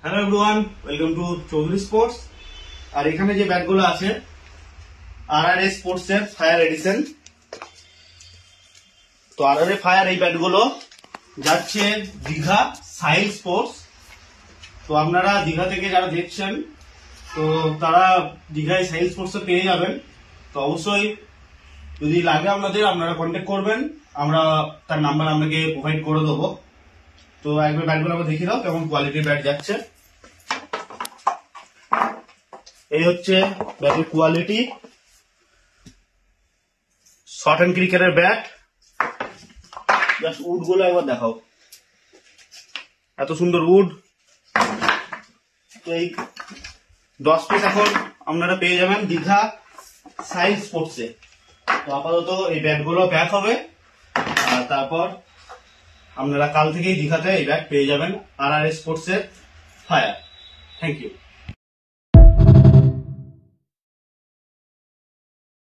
Hello everyone, welcome to Chowdhury sports. আর এখানে যে ব্যাটগুলো আছে আরআরএস স্পোর্টস এর ফায়ার এডিশন। তো আরআরএস ফায়ার এই ব্যাটগুলো যাচ্ছে দীঘা সাইল স্পোর্টস। তো আপনারা দীঘা থেকে যারা দেখছেন তো তারা দীঘায় সাইল স্পোর্টস পেয়ে যাবেন। তো অবশ্যই যদি লাগে আপনারা কন্ট্যাক্ট করবেন, আমরা তার নাম্বার আপনাকে প্রোভাইড করে দেবো। তো একবার ব্যাটগুলো আমরা দেখিয়ে দাও কেমন কোয়ালিটির ব্যাট যাচ্ছে। এই হচ্ছে ব্যাটের কোয়ালিটি, শর্ট অ্যান্ড ক্রিকেটের ব্যাট। জাস্ট উড গুলো একবার দেখাও, এত সুন্দর উড। তো এই 10 পিস এখন আপনারা পেয়ে যাবেন দীঘা সাইল স্পোর্টসে। তো আপাতত এই ব্যাটগুলো প্যাক হবে, আর তারপর আপনারা কাল থেকেই দীঘাতে এই ব্যাট পেয়ে যাবেন আরআরএস স্পোর্টসের ফায়ার। Thank you.